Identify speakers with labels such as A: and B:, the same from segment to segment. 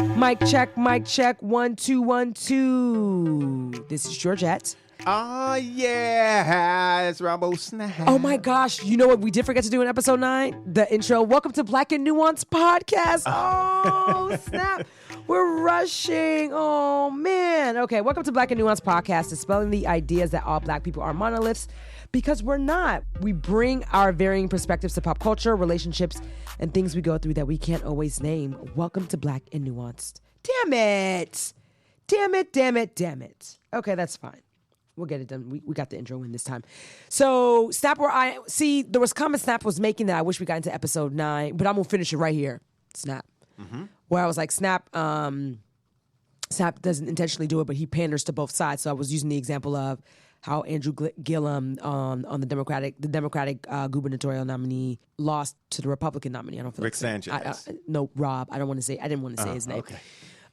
A: Mic check, 1 2 1 2. This is Georgette.
B: Oh, yeah, it's Rambo Snap.
A: Oh my gosh, you know what we did forget to do in episode 9? The intro. Welcome to Black and Nuanced Podcast. Oh, snap. We're rushing. Oh, man. Okay, welcome to Black and Nuanced Podcast, dispelling the ideas that all Black people are monoliths, because we're not. We bring our varying perspectives to pop culture, relationships, and things we go through that we can't always name. Welcome to Black and Nuanced. Damn it. Damn it. Okay, that's fine. We'll get it done. We got the intro in this time. So, Snap, there was comments Snap was making that I wish we got into episode 9, but I'm going to finish it right here. Snap. Mm-hmm. Where I was like, Snap doesn't intentionally do it, but he panders to both sides. So I was using the example of how Andrew Gillum on the Democratic gubernatorial nominee lost to the Republican nominee. I don't feel
B: Rick Sanchez.
A: No, Rob. I didn't want to say his name.
B: Okay.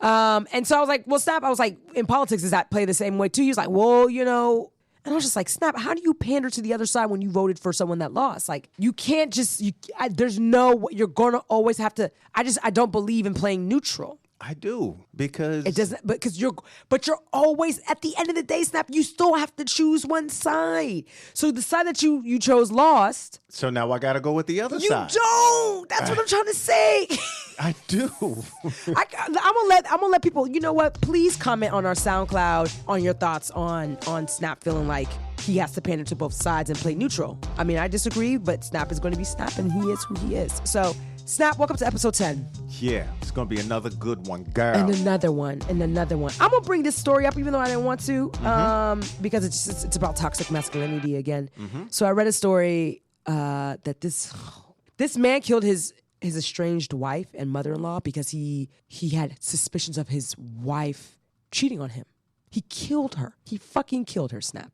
A: And so I was like, well, Snap, I was like, in politics, does that play the same way too? He was like, well, you know, and I was just like, Snap, how do you pander to the other side when you voted for someone that lost? Like, you can't just, there's no, you're going to always have to, I don't believe in playing neutral.
B: I do, because
A: it doesn't, but you're always, at the end of the day, Snap, you still have to choose one side. So the side that you chose lost.
B: So now I got to go with the other side.
A: You don't. That's what I'm trying to say.
B: I do.
A: I'm gonna let people. You know what? Please comment on our SoundCloud on your thoughts on Snap feeling like he has to pander to both sides and play neutral. I mean, I disagree, but Snap is going to be Snap, and he is who he is. So, Snap, welcome to episode 10.
B: Yeah, it's going to be another good one, girl.
A: And another one. I'm going to bring this story up even though I didn't want to, because it's about toxic masculinity again. Mm-hmm. So I read a story that this man killed his estranged wife and mother-in-law because he had suspicions of his wife cheating on him. He killed her. He fucking killed her, Snap.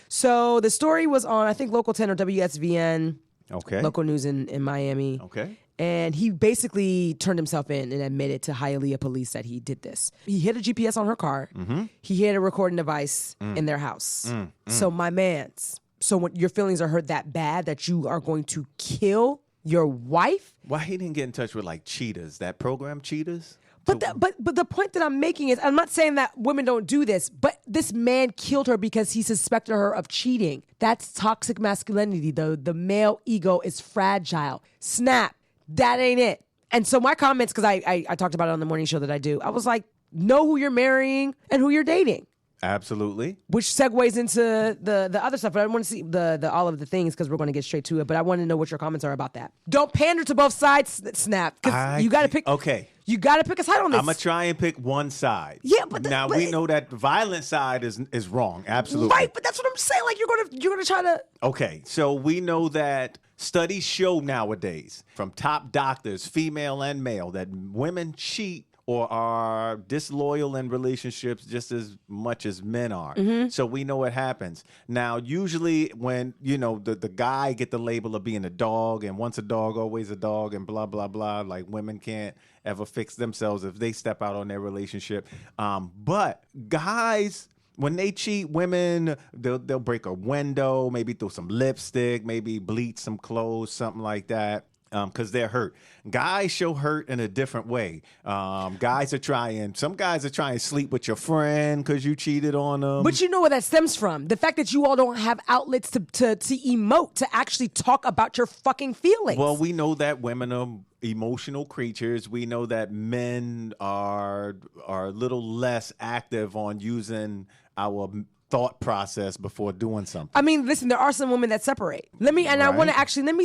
A: So the story was on, I think, Local 10 or WSVN.
B: Okay.
A: Local news in Miami.
B: Okay.
A: And he basically turned himself in and admitted to Hialeah police that he did this. He hid a GPS on her car. Mm-hmm. He hid a recording device in their house. So my mans, so when your feelings are hurt that bad that you are going to kill your wife?
B: Why he didn't get in touch with like Cheetahs, that program Cheetahs?
A: But the point that I'm making is, I'm not saying that women don't do this, but this man killed her because he suspected her of cheating. That's toxic masculinity. The male ego is fragile. Snap. That ain't it. And so my comments, because I talked about it on the morning show that I do, I was like, know who you're marrying and who you're dating.
B: Absolutely.
A: Which segues into the other stuff, but I don't want to see the all of the things because we're going to get straight to it. But I want to know what your comments are about that. Don't pander to both sides, Snap, because you got to pick.
B: Okay.
A: You got to pick a side on this.
B: I'm gonna try and pick one side.
A: Yeah, but
B: we know that the violent side is wrong. Absolutely.
A: Right, but that's what I'm saying. Like you're gonna try to.
B: Okay, so we know that studies show nowadays from top doctors, female and male, that women cheat or are disloyal in relationships just as much as men are. Mm-hmm. So we know what happens. Now, usually when, the guy get the label of being a dog, and once a dog, always a dog, and blah, blah, blah, like women can't ever fix themselves if they step out on their relationship. But guys, when they cheat, women, they'll break a window, maybe throw some lipstick, maybe bleach some clothes, something like that. Because they're hurt. Guys show hurt in a different way. Some guys are trying to sleep with your friend because you cheated on them.
A: But you know where that stems from. The fact that you all don't have outlets to emote, to actually talk about your fucking feelings.
B: Well, we know that women are emotional creatures. We know that men are a little less active on using our thought process before doing something.
A: I mean, listen, there are some women that separate. I want to let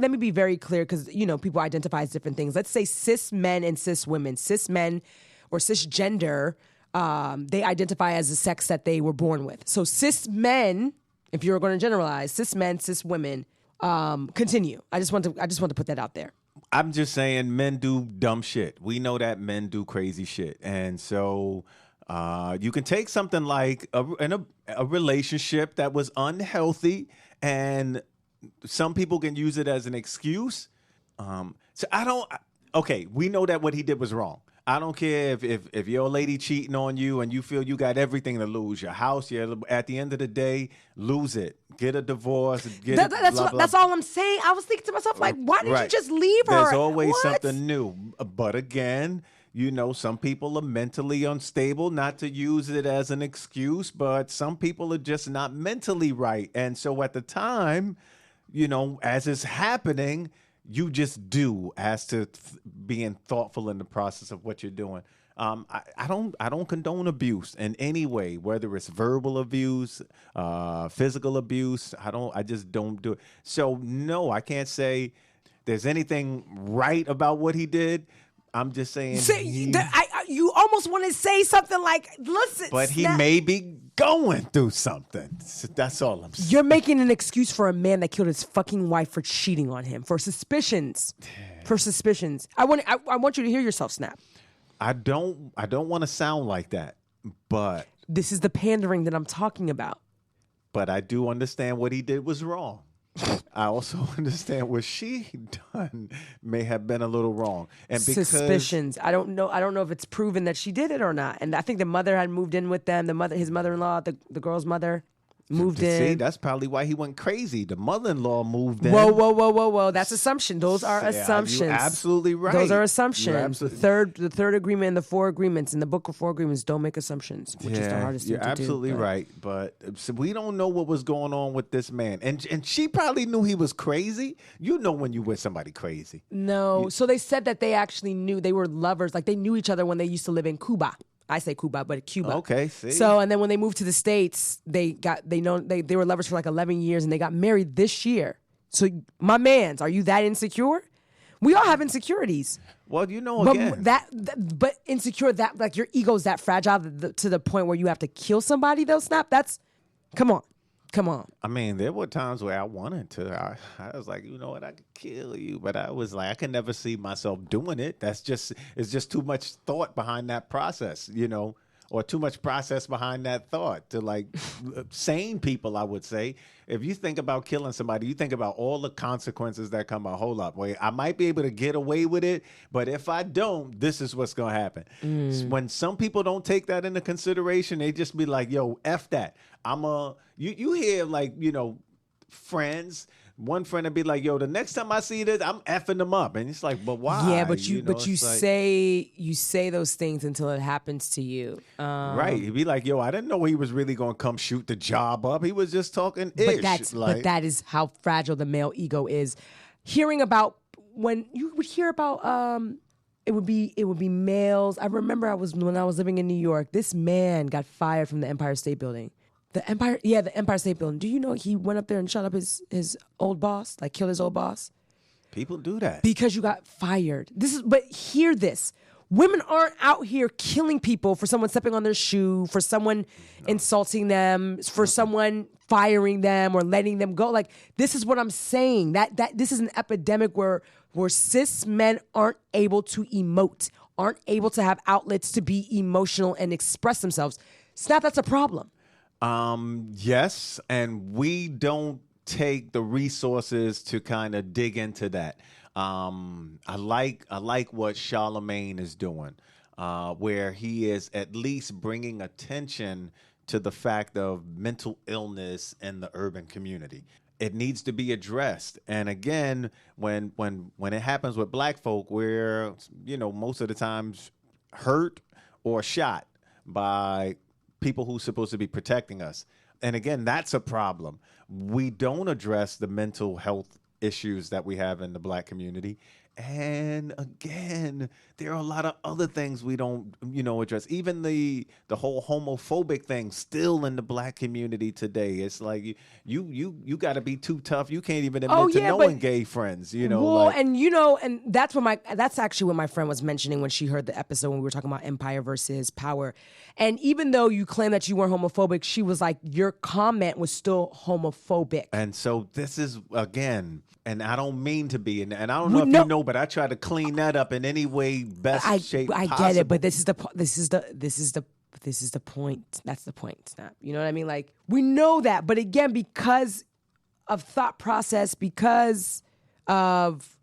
A: me be very clear, because people identify as different things. Let's say cis men and cis women. Cis men or cisgender, they identify as the sex that they were born with. So cis men, if you're going to generalize, cis men, cis women, continue. I just want to put that out there.
B: I'm just saying, men do dumb shit. We know that men do crazy shit, and so. You can take something like a relationship that was unhealthy, and some people can use it as an excuse. We know that what he did was wrong. I don't care if your lady cheating on you and you feel you got everything to lose, your house, at the end of the day, lose it. Get a divorce.
A: That's all I'm saying. I was thinking to myself, like, why didn't you just leave her?
B: There's always something new. But again, Some people are mentally unstable, not to use it as an excuse, but some people are just not mentally right. And so at the time, as it's happening, you just do as to being thoughtful in the process of what you're doing. I don't condone abuse in any way, whether it's verbal abuse, physical abuse. I just don't do it. So no, I can't say there's anything right about what he did. I'm just saying.
A: You almost want to say something like, listen.
B: But he may be going through something. That's all I'm saying.
A: You're making an excuse for a man that killed his fucking wife for cheating on him, for suspicions. For suspicions. I want you to hear yourself, Snap.
B: I don't want to sound like that, but.
A: This is the pandering that I'm talking about.
B: But I do understand what he did was wrong. I also understand what she done may have been a little wrong, and because
A: suspicions. I don't know if it's proven that she did it or not. And I think the mother had moved in with them. His mother-in-law, the girl's mother, moved in.
B: See, that's probably why he went crazy. The mother-in-law moved in.
A: Whoa! That's assumption. Those are assumptions.
B: You're absolutely right.
A: Those are assumptions. The third agreement and the 4 agreements in the book of 4 agreements don't make assumptions, which is the hardest thing to do.
B: You're absolutely right. But so we don't know what was going on with this man, and she probably knew he was crazy. You know when you with somebody crazy.
A: No. So they said that they actually knew they were lovers. Like they knew each other when they used to live in Cuba. I say Cuba, but Cuba.
B: Okay, see.
A: So, and then when they moved to the States, they were lovers for like 11 years and they got married this year. So, my mans, are you that insecure? We all have insecurities.
B: Well, again.
A: But insecure, that like your ego's that fragile to the point where you have to kill somebody, though, Snap? Come on.
B: I mean, there were times where I wanted to. I was like, you know what, I could kill you. But I was like, I can never see myself doing it. It's just too much thought behind that process, or too much process behind that thought to like sane people, I would say. If you think about killing somebody, you think about all the consequences that come. Hold up, wait, I might be able to get away with it, but if I don't, this is what's going to happen. When some people don't take that into consideration, they just be like, yo, F that. You hear like, friends. One friend would be like, yo, the next time I see this, I'm effing them up. And it's like, but why?
A: Yeah, but you say those things until it happens to you.
B: Right. He'd be like, yo, I didn't know he was really going to come shoot the job up. He was just talking ish.
A: But that is how fragile the male ego is. Hearing about, when you would hear about, it would be males. I remember when I was living in New York, this man got fired from the Empire State Building. The Empire State Building. Do you know he went up there and shot up his old boss, like killed his old boss?
B: People do that.
A: Because you got fired. But hear this. Women aren't out here killing people for someone stepping on their shoe, for someone insulting them, for someone firing them or letting them go. Like, this is what I'm saying. That this is an epidemic where cis men aren't able to emote, aren't able to have outlets to be emotional and express themselves. Snap, that's a problem.
B: Yes, and we don't take the resources to kind of dig into that. I like what Charlemagne is doing, where he is at least bringing attention to the fact of mental illness in the urban community. It needs to be addressed. And again, when it happens with black folk, we're, most of the times hurt or shot by people who's supposed to be protecting us. And again, that's a problem. We don't address the mental health issues that we have in the black community. And again, there are a lot of other things we don't, address. Even the whole homophobic thing still in the black community today. It's like you got to be too tough. You can't even admit to knowing gay friends.
A: Well, and that's actually what my friend was mentioning when she heard the episode when we were talking about empire versus power. And even though you claim that you weren't homophobic, she was like, your comment was still homophobic.
B: And so this is again. And I don't mean to be, and I don't know if you know, but I try to clean that up in any way best shape possible. I get it,
A: but this is the point. That's the point, Snap. You know what I mean? Like, we know that, but again, because of thought process, because of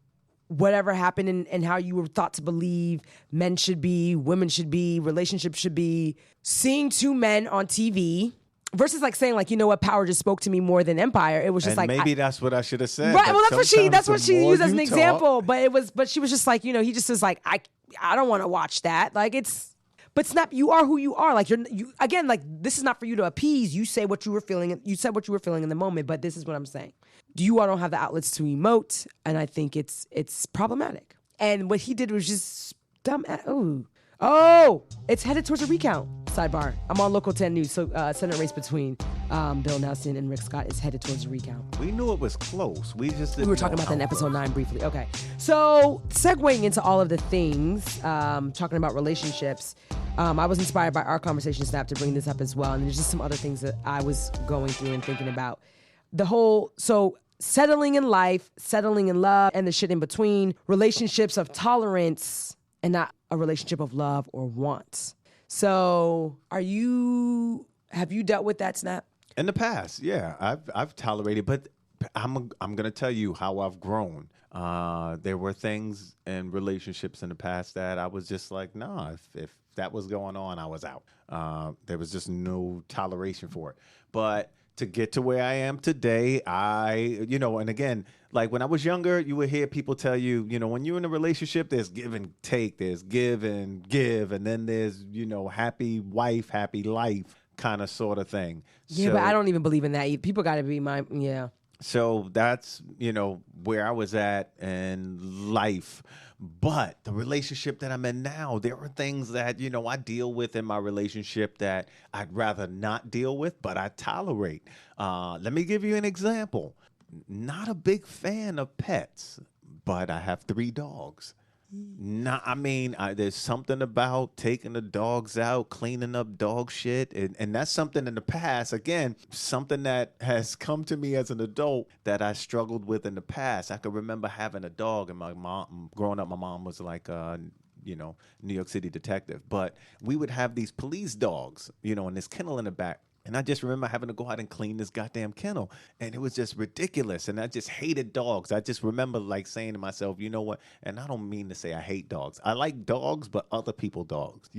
A: whatever happened and how you were thought to believe men should be, women should be, relationships should be, seeing 2 men on TV versus like saying like, you know what, power just spoke to me more than empire. It was just
B: And
A: like
B: that's what I should have said.
A: right. Well, that's what she used as an
B: talk,
A: example. But she was just like, he just was like, I don't want to watch that. Like but Snap, you are who you are. Like you again, like this is not for you to appease. You say what you were feeling. You said what you were feeling in the moment. But this is what I'm saying. You all don't have the outlets to emote, and I think it's problematic. And what he did was just dumb. Oh, it's headed towards a recount. Sidebar. I'm on Local 10 News. So Senate race between Bill Nelson and Rick Scott is headed towards a recount.
B: We knew it was close. We were
A: talking about that in episode 9 briefly. Okay. So segueing into all of the things, talking about relationships, I was inspired by our conversation, Snap, to bring this up as well. And there's just some other things that I was going through and thinking about. So settling in life, settling in love, and the shit in between, relationships of tolerance and not a relationship of love or want. So have you dealt with that, Snap?
B: In the past, yeah, I've tolerated, but I'm gonna tell you how I've grown. There were things in relationships in the past that I was just like, nah, if that was going on, I was out. There was just no toleration for it. But to get to where I am today, and again, like when I was younger, you would hear people tell you, when you're in a relationship, there's give and take, there's give and give, and then there's, happy wife, happy life kind of sort of thing.
A: Yeah, but I don't even believe in that. People got to be yeah.
B: So that's, where I was at in life. But the relationship that I'm in now, there are things that, I deal with in my relationship that I'd rather not deal with, but I tolerate. Let me give you an example. Not a big fan of pets, but I have 3 dogs. There's something about taking the dogs out, cleaning up dog shit. And that's something in the past, again, something that has come to me as an adult that I struggled with in the past. I could remember having a dog, and my mom, growing up, my mom was like, New York City detective. But we would have these police dogs, and this kennel in the back. And I just remember having to go out and clean this goddamn kennel. And it was just ridiculous. And I just hated dogs. I just remember like saying to myself, you know what? And I don't mean to say I hate dogs. I like dogs, but other people's dogs.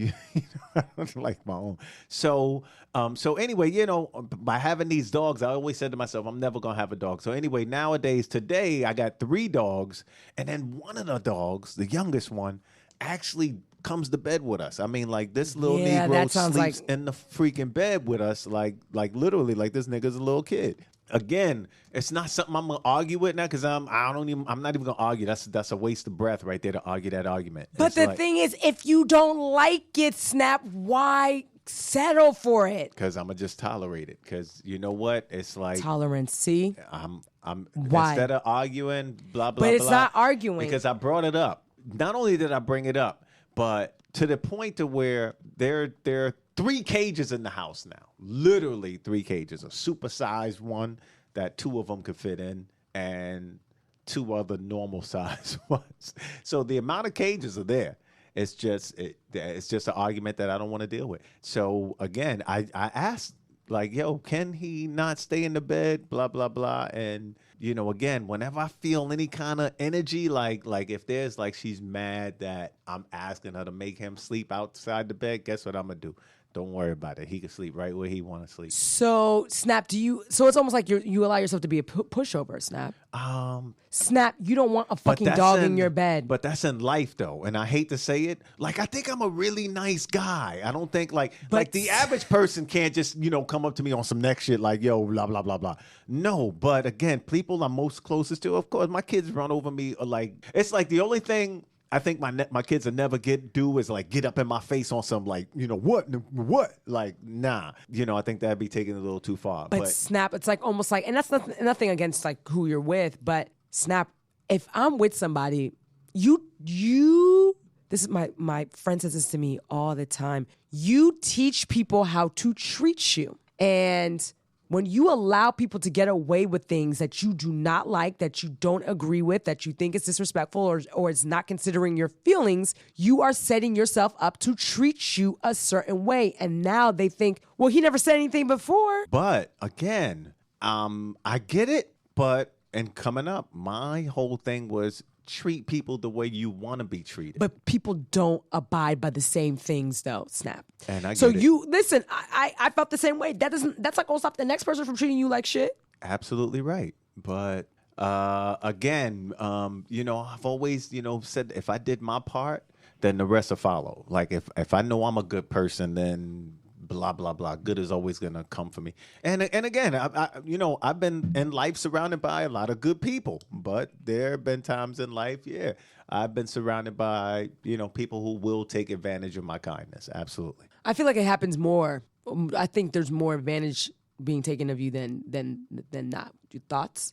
B: I don't like my own. So anyway, by having these dogs, I always said to myself, I'm never going to have a dog. So anyway, today, I got 3 dogs. And then one of the dogs, the youngest one, actually comes to bed with us. I mean, like this little Negro sleeps in the freaking bed with us, like literally, like this nigga's a little kid. Again, it's not something I'm gonna argue with now because I'm not even gonna argue. That's a waste of breath right there to argue that argument.
A: But the thing is, if you don't like it, Snap, why settle for it?
B: Because I'm gonna just tolerate it. Because you know what? It's like
A: tolerance. See,
B: I'm
A: why?
B: Instead of arguing, blah blah.
A: But it's
B: blah,
A: not arguing
B: because I brought it up. Not only did I bring it up, but to the point to where there are 3 cages in the house now. Literally 3 cages. A supersized one that 2 of them could fit in, and 2 other normal sized ones. So the amount of cages are there. It's just an argument that I don't want to deal with. So again, I asked, like, yo, can he not stay in the bed? Blah, blah, blah. And, again, whenever I feel any kind of energy, like if there's like she's mad that I'm asking her to make him sleep outside the bed, guess what I'm going to do? Don't worry about it. He can sleep right where he want to sleep.
A: So, Snap, so it's almost like you allow yourself to be a pushover, Snap. Snap, you don't want a fucking dog in your bed.
B: But that's in life, though. And I hate to say it. Like, I think I'm a really nice guy. I don't think, like the average person can't just, come up to me on some next shit like, yo, blah, blah, blah, blah. No, but again, people I'm most closest to, of course, my kids run over me. It's like the only thing I think my kids will never do is like get up in my face on some like, what? Like, nah. I think that'd be taking it a little too far.
A: But Snap, it's like almost like, and that's nothing against like who you're with, but Snap, if I'm with somebody, this is my friend says this to me all the time. You teach people how to treat you. And when you allow people to get away with things that you do not like, that you don't agree with, that you think is disrespectful or is not considering your feelings, you are setting yourself up to treat you a certain way. And now they think, well, he never said anything before.
B: But again, I get it. But and coming up, my whole thing was treat people the way you want to be treated.
A: But people don't abide by the same things, though. Snap.
B: And I get
A: so
B: it.
A: you listen. I felt the same way. That's not gonna stop the next person from treating you like shit.
B: Absolutely right. But again, I've always, said if I did my part, then the rest will follow. Like if I know I'm a good person, then blah blah blah. Good is always gonna come for me. And again, I've been in life surrounded by a lot of good people, but there have been times in life, I've been surrounded by people who will take advantage of my kindness. Absolutely.
A: I feel like it happens more. I think there's more advantage being taken of you than not. Your thoughts?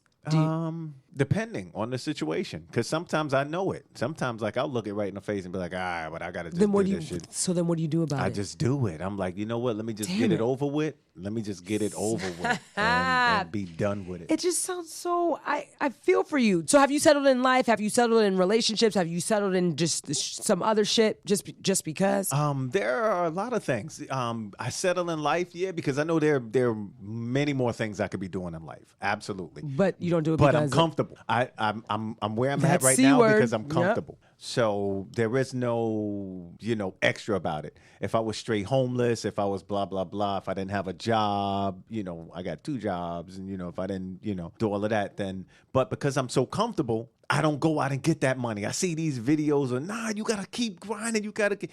B: Depending on the situation, because sometimes I know it. Sometimes, like, I'll look it right in the face and be like, all right, but I gotta just do this shit.
A: So then, what do you do about it?
B: I just do it. I'm like, you know what? Let me just get it over with. Let me just get it over with and be done with it.
A: It just sounds so. I feel for you. So, have you settled in life? Have you settled in relationships? Have you settled in just some other shit? Just because?
B: There are a lot of things. I settle in life, because I know there are many more things I could be doing in life. Absolutely.
A: But you don't do it
B: but
A: because
B: I'm comfortable. I'm where I'm at right
A: C
B: now
A: word.
B: because I'm comfortable. Yep. So there is no, extra about it. If I was straight homeless, if I was blah, blah, blah, if I didn't have a job, I got 2 jobs and, if I didn't, do all of that, then, but because I'm so comfortable, I don't go out and get that money. I see these videos of, you got to keep grinding. You got to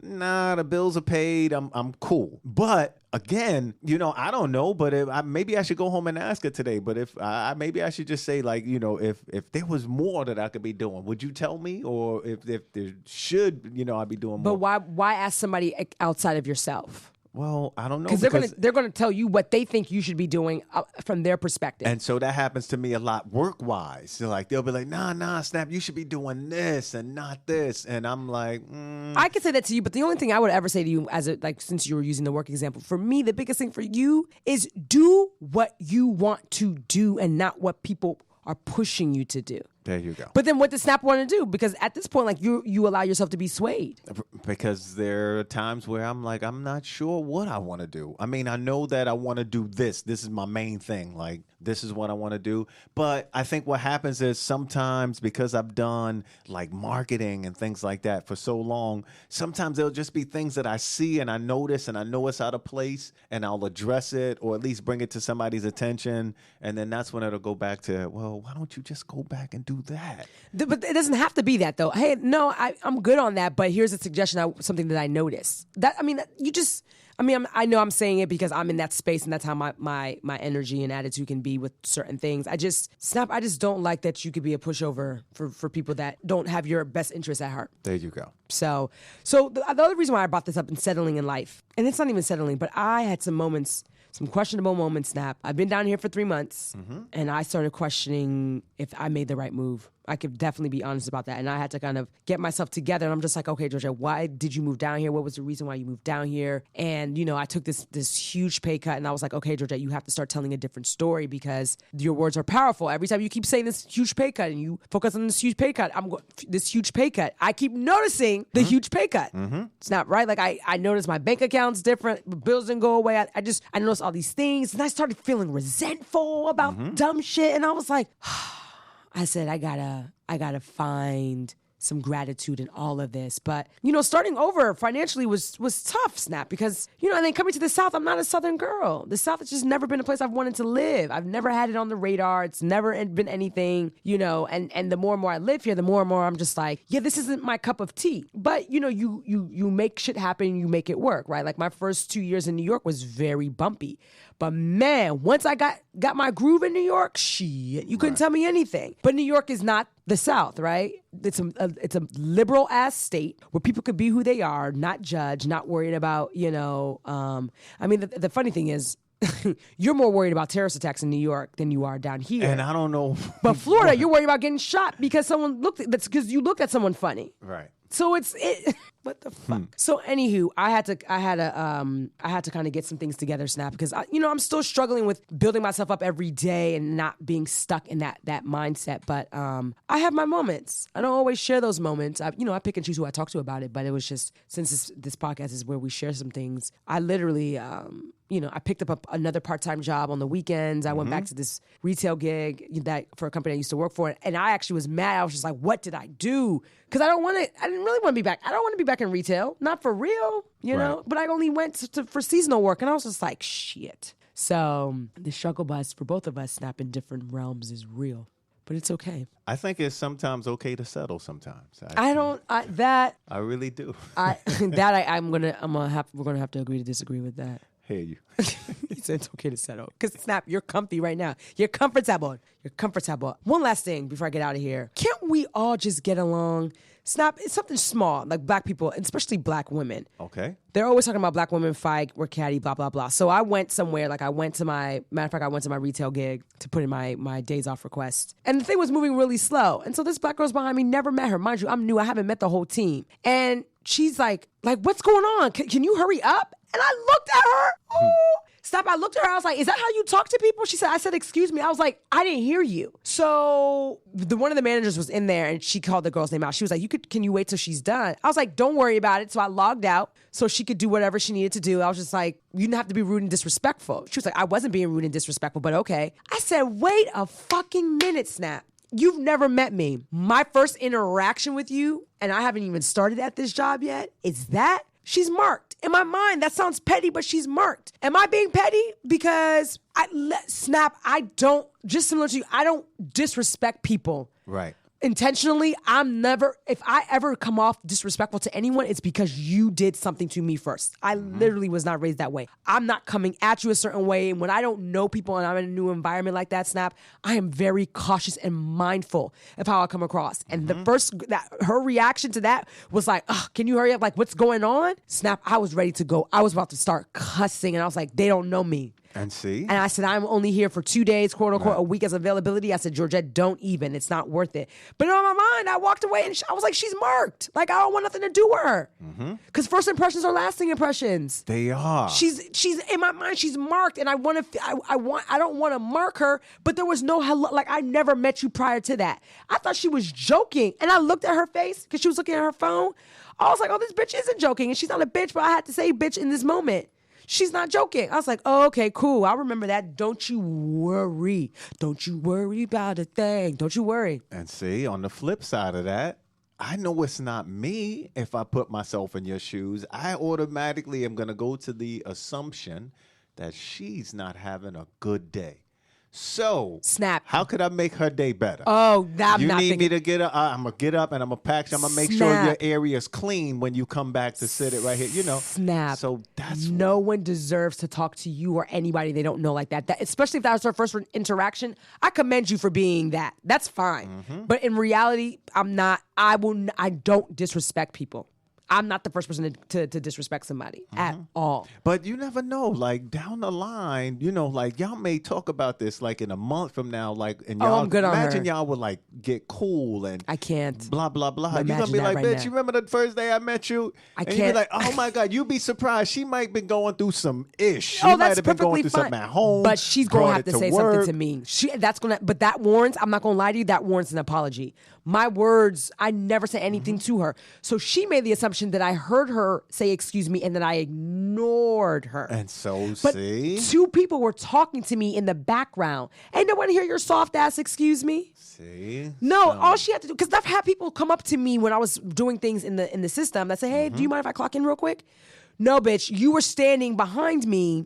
B: the bills are paid. I'm cool. But again, I don't know, but maybe I should go home and ask her today. But if maybe I should just say, like, if there was more that I could be doing, would you tell me? Or if there should, I'd be doing more.
A: But why ask somebody outside of yourself?
B: Well, I don't know.
A: Because they're gonna tell you what they think you should be doing from their perspective.
B: And so that happens to me a lot work-wise. So like they'll be like, nah, Snap, you should be doing this and not this. And I'm like,
A: I can say that to you, but the only thing I would ever say to you, since you were using the work example, for me, the biggest thing for you is do what you want to do and not what people are pushing you to do.
B: There you go.
A: But then what does Snap want to do? Because at this point, like you allow yourself to be swayed.
B: Because there are times where I'm like, I'm not sure what I want to do. I mean, I know that I want to do this. This is my main thing. Like, this is what I want to do. But I think what happens is sometimes because I've done like marketing and things like that for so long, sometimes there'll just be things that I see and I notice and I know it's out of place and I'll address it or at least bring it to somebody's attention. And then that's when it'll go back to, well, why don't you just go back and do that?
A: But it doesn't have to be that, though. Hey, no, I'm good on that, but here's a suggestion, something that I noticed. I know I'm saying it because I'm in that space and that's how my energy and attitude can be with certain things. I just don't like that you could be a pushover for people that don't have your best interests at heart.
B: There you go.
A: So the other reason why I brought this up in settling in life, and it's not even settling, but I had some moments, some questionable moments, Snap. I've been down here for 3 months, and I started questioning if I made the right move. I could definitely be honest about that. And I had to kind of get myself together. And I'm just like, okay, Georgette, why did you move down here? What was the reason why you moved down here? And, I took this huge pay cut. And I was like, okay, Georgette, you have to start telling a different story because your words are powerful. Every time you keep saying this huge pay cut and you focus on this huge pay cut, I keep noticing the huge pay cut. It's not right. Like I noticed my bank account's different. Bills didn't go away. I noticed all these things. And I started feeling resentful about dumb shit. And I was like, I said, I gotta find some gratitude in all of this. But, starting over financially was tough, Snap, because, and then coming to the South, I'm not a Southern girl. The South has just never been a place I've wanted to live. I've never had it on the radar. It's never been anything, and the more and more I live here, the more and more I'm just like, yeah, this isn't my cup of tea. But, you make shit happen, you make it work, right? Like my first 2 years in New York was very bumpy. But man, once I got my groove in New York, shit, you couldn't tell me anything. But New York is not the South, right? It's a liberal ass state where people could be who they are, not judge, not worried about, the funny thing is, you're more worried about terrorist attacks in New York than you are down here.
B: And I don't know.
A: But Florida, you're worried about getting shot because that's because you looked at someone funny.
B: Right.
A: So what the fuck? So anywho, I had to kind of get some things together, Snap, because I'm still struggling with building myself up every day and not being stuck in that mindset. But I have my moments. I don't always share those moments. I pick and choose who I talk to about it. But it was just since this podcast is where we share some things. I literally I picked up another part-time job on the weekends. I went back to this retail gig that for a company I used to work for. And I actually was mad. I was just like, what did I do? Because I didn't really want to be back. I don't want to be back in retail. Not for real, know? But I only went for seasonal work. And I was just like, shit. So the struggle bus for both of us, Snap, in different realms is real. But it's okay.
B: I think it's sometimes okay to settle sometimes.
A: I
B: really do.
A: We're gonna have to agree to disagree with that.
B: Hear you.
A: He said it's okay to settle. Because Snap, you're comfy right now. You're comfortable. One last thing before I get out of here. Can't we all just get along? Snap, it's something small, like black people, and especially black women.
B: Okay.
A: They're always talking about black women fight, we're catty, blah, blah, blah. So I went somewhere, I went to my retail gig to put in my days off request. And the thing was moving really slow. And so this black girl's behind me, never met her. Mind you, I'm new, I haven't met the whole team. And she's like, what's going on? Can you hurry up? And I looked at her. Ooh. Stop. I looked at her. I was like, is that how you talk to people? I said, excuse me. I was like, I didn't hear you. So one of the managers was in there and she called the girl's name out. She was like, can you wait till she's done? I was like, don't worry about it. So I logged out so she could do whatever she needed to do. I was just like, you didn't have to be rude and disrespectful. She was like, I wasn't being rude and disrespectful, but okay. I said, wait a fucking minute, Snap. You've never met me. My first interaction with you, and I haven't even started at this job yet, is that she's marked. In my mind, that sounds petty, but she's marked. Am I being petty? Because Snap, just similar to you, I don't disrespect people.
B: Right.
A: Intentionally, if I ever come off disrespectful to anyone, it's because you did something to me first. I literally was not raised that way. I'm not coming at you a certain way. And when I don't know people and I'm in a new environment like that, Snap, I am very cautious and mindful of how I come across. And her reaction to that was like, can you hurry up? Like, what's going on? Snap, I was ready to go. I was about to start cussing and I was like, they don't know me.
B: And see?
A: And I said, I'm only here for 2 days, quote unquote, a week as availability. I said, Georgette, don't even. It's not worth it. But in my mind, I walked away and I was like, she's marked. Like, I don't want nothing to do with her. Because first impressions are lasting impressions.
B: They are.
A: She's in my mind, she's marked. And I don't want to mark her, but there was no hello. Like, I never met you prior to that. I thought she was joking. And I looked at her face because she was looking at her phone. I was like, oh, this bitch isn't joking. And she's not a bitch, but I had to say bitch in this moment. She's not joking. I was like, oh, okay, cool. I remember that. Don't you worry. Don't you worry about a thing. Don't you worry.
B: And see, on the flip side of that, I know it's not me if I put myself in your shoes. I automatically am going to go to the assumption that she's not having a good day. So,
A: Snap.
B: How could I make her day better?
A: Oh, I'm
B: you
A: not
B: need
A: thinking.
B: me to get up. I'm gonna get up and I'm gonna pack. I'm gonna make sure your area's clean when you come back to sit it right here.
A: Snap.
B: So that's
A: no one deserves to talk to you or anybody they don't know like that. Especially if that was her first interaction. I commend you for being that. That's fine. But in reality, I'm not. I don't disrespect people. I'm not the first person to disrespect somebody at all.
B: But you never know. Like down the line, like y'all may talk about this like in a month from now. Like, and y'all
A: I'm good on
B: imagine
A: her.
B: y'all would like get cool and
A: I can't.
B: Blah blah blah. You're
A: Imagine
B: gonna be
A: that
B: like,
A: right
B: bitch,
A: now.
B: you remember the first day I met you?
A: I
B: and
A: can't.
B: you be like, oh my God, you'd be surprised. She might be going through some ish. She
A: Oh,
B: might
A: that's
B: have been going
A: perfectly
B: through
A: fine.
B: something at home.
A: But she's gonna
B: brought
A: have
B: it
A: to say
B: work.
A: something to me. But that warrants. I'm not gonna lie to you. That warrants an apology. My words, I never say anything to her. So she made the assumption that I heard her say excuse me and then I ignored her.
B: And so,
A: but
B: see?
A: two people were talking to me in the background. Ain't no one hear your soft ass excuse me?
B: See?
A: No, all she had to do, because I've had people come up to me when I was doing things in the system that say, hey, do you mind if I clock in real quick? No, bitch, you were standing behind me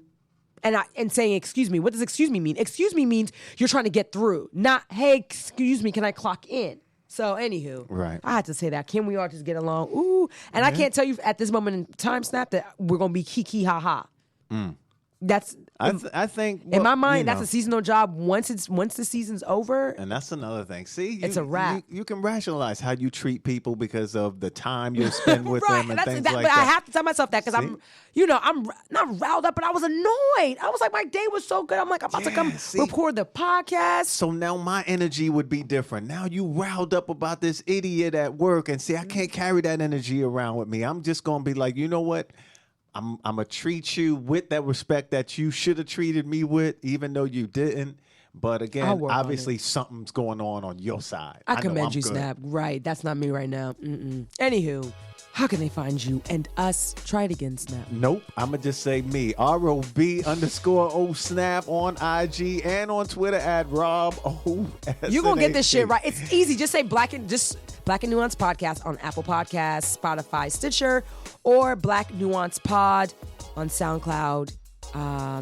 A: and saying, excuse me. What does excuse me mean? Excuse me means you're trying to get through, not, hey, excuse me, can I clock in? So, anywho,
B: right.
A: I had to say that. Can we all just get along? Ooh. And I can't tell you at this moment in time, Snap, that we're going to be kiki ha-ha. That's...
B: I think...
A: in my mind, that's a seasonal job once the season's over.
B: And that's another thing. See?
A: It's a wrap.
B: You can rationalize how you treat people because of the time you spend with them and things like
A: but
B: that.
A: I have to tell myself that because I'm not riled up, but I was annoyed. I was like, my day was so good. I'm like, I'm about to come record the podcast.
B: So now my energy would be different. Now you riled up about this idiot at work and see, I can't carry that energy around with me. I'm just going to be like, you know what? I'm going to treat you with that respect that you should have treated me with, even though you didn't. But again, obviously something's going on your side.
A: I commend you, Snap. Right. That's not me right now. Anywho. How can they find you and us? Try it again, Snap.
B: Nope. I'm going to just say me. ROB_O_snap on IG and on Twitter at RobOSNAP.
A: You're going to get this shit right. It's easy. Just say Black and Nuance Podcast on Apple Podcasts, Spotify, Stitcher, or Black Nuance Pod on SoundCloud,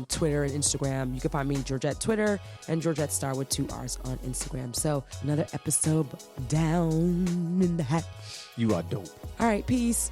A: Twitter, and Instagram. You can find me, Georgette, Twitter, and Georgette Star with 2 R's on Instagram. So another episode down in the hat.
B: You are dope.
A: All right, peace.